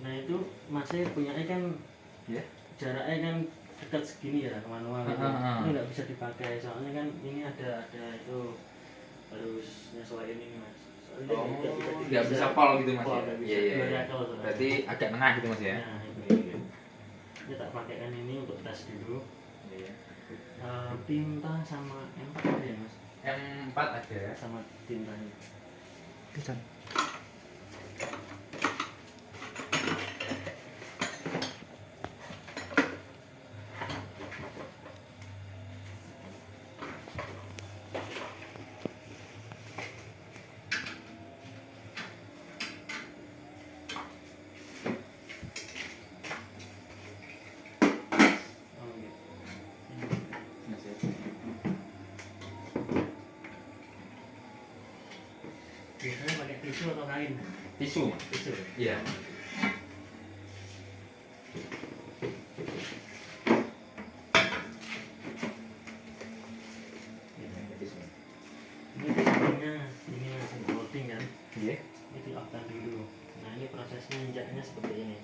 Nah itu masih punya kan Ya. jaraknya kan dekat segini ya manual itu. Ini nggak bisa dipakai soalnya kan ini ada itu harus nyesuaiin ini mas. Soalnya nggak bisa pol gitu mas ya. Iya. Berarti agak tengah gitu mas ya. Nah itu. Ini tak pakaikan ini untuk tes dulu. Iya. Tinta sama M4 ada ya mas? M4 ada ya. Sama tintanya. Bisa. Biasanya pakai tisu atau kain? Tisu. Tisu. Iya. Ini tisunya ini langsung coating kan? Iya. Ini diopkan dulu. Nah ini prosesnya injaknya seperti ini.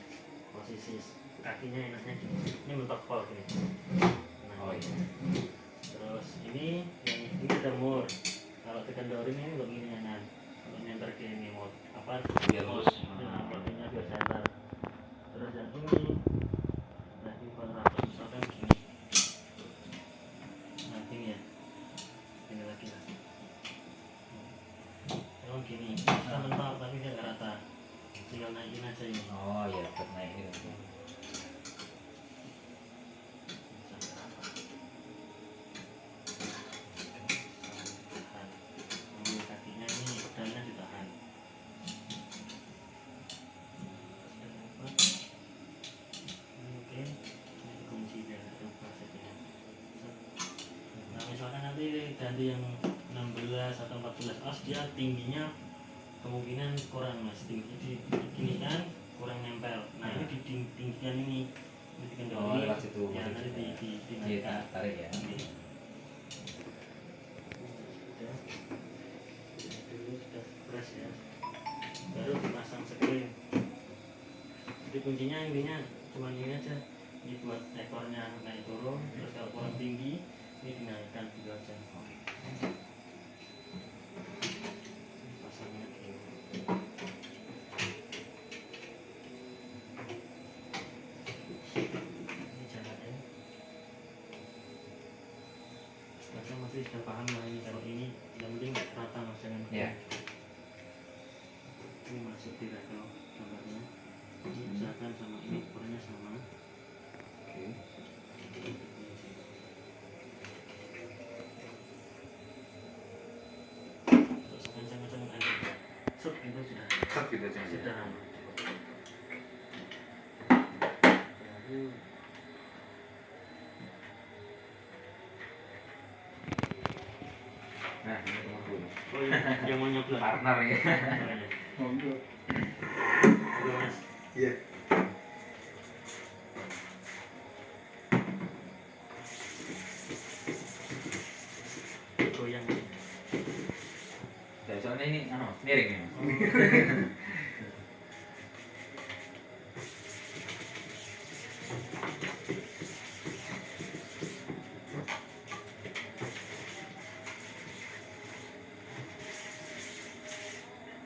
Posisi kakinya enaknya gini. Ini mentok pol gini. Nah, Oh iya. terus ini yang ini ada mur. Kalau tekandorin ini untuk ini kan. Untuk nyenter ke ini mau apa? Biar lurus. Nah, motornya biar center. Terus yang ini, nah ini kontrator misalkan gini. Nah gini ya. Ini lagi lah. Emang gini, kita mentok tapi dia nggak rata. Tinggal naikin aja ini. Oh iya, buat naik gitu. Sampai rata. Tahan. Ambil kakinya ini, pedalnya ditahan. Oke, ini kunci dan rubah setnya. Nah misalkan nanti ganti yang 16 atau 14 os dia tingginya kemungkinan kurang mas, tinggi gini kan kurang nempel. Nah ini ditinggikan ini Oh, lewat situ. ya nanti dinaikkan. Tarik ya. Sudah dulu sudah press ya, baru dipasang screen. Jadi kuncinya intinya cuma ini aja, ini buat ekornya naik turun, terus kalau kurang tinggi ini dinaikkan gitu aja. Pasangnya gini. Ini jaraknya. Masa masih sudah paham lah ini, kalau ini yang penting rata mas, jangan Iya. ini masuk di level gambarnya. Ini misalkan sama ini ukurannya sama. Oke. Terus kencang-kencang aja. Sup itu sudah. Set gitu aja. Sudah aman. Baru Nah, ini teman dulu. oh iya, yang mau nyoblok. Partner ya. Monggo. Halo mas. Iya. Goyang. Ya, soalnya ini miring ya.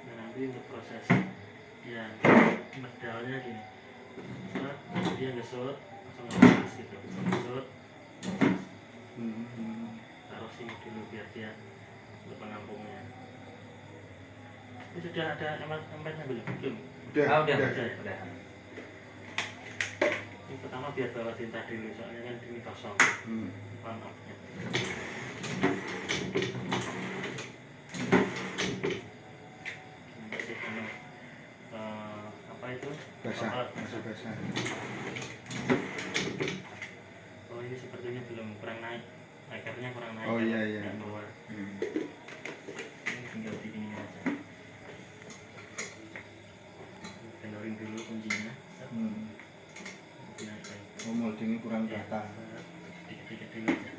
Nah, nanti untuk proses ya medalnya gini. Dia ngesut langsung lepas gitu. Ngesut taruh sini dulu biar dia untuk pengampungnya. Ini sudah ada empatnya belum? Belum. Ah, udah. Ini pertama biar bawa tinta dulu, soalnya kan ini kosong. Panapnya. Nanti kalau apa itu? Basah, Otot. masih basah. Oh ini sepertinya belum kurang naik, ekornya kurang naik. Oh kan? iya iya. Nggak keluar. Ini tinggal begini aja. Kendorin dulu kuncinya. Dinaikkan. Oh, moldingnya kurang Ya, rata. dikit-dikit dulu aja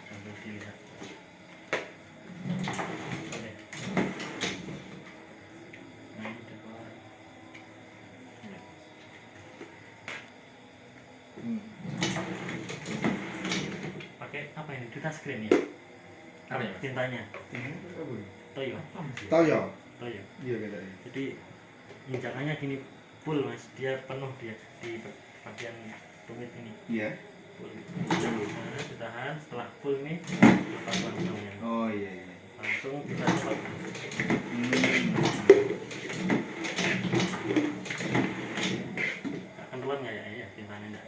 sambil dilihat. Oke. Nah ini udah keluar. Ya. apa ini? Kita screen ya. Apa ya, Mas? Tintanya. Ini apa ya? Toyo. Toyo. Toyo. Iya kita. Jadi injakannya gini full mas, dia penuh dia di bagian tumit ini Iya. full. Nah, ditahan setelah full nih lepas langsung ya. Oh iya iya. Langsung kita cepat. Akan telan nggak ya? Iya, tintanya enggak.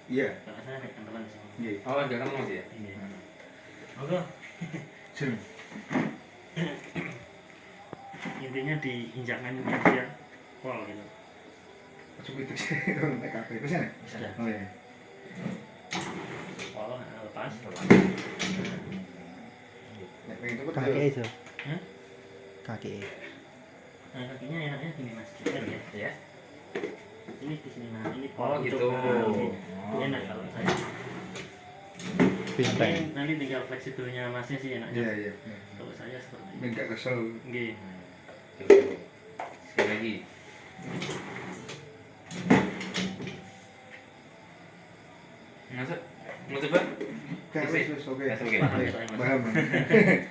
Iya. Kalau saya akan telan sih. Iya. Oh, enggak kan Mas ya? Ini. Oke. Sini. Intinya di injakan dia pol gitu. Masuk itu sih. Nek kafe bisa nih? Bisa. Sudah. Oh iya. Pol lepas. Nek pengen cepet Kaki ya. itu. Hah? Kaki. Nah, kakinya enaknya gini mas, kan ya. Iya. Ini di sini nah, ini Oh, pol gitu. untuk, ini. Oh, Enak iya. kalau saya. Bintang. Nanti tinggal fleksibelnya masnya sih enaknya. Iya iya. Kalau saya seperti ini. Biar nggak kesel. Nggih. Coba. Sekali lagi. Masuk. Mau coba? Oke, wis, oke. Wis, oke. Paham.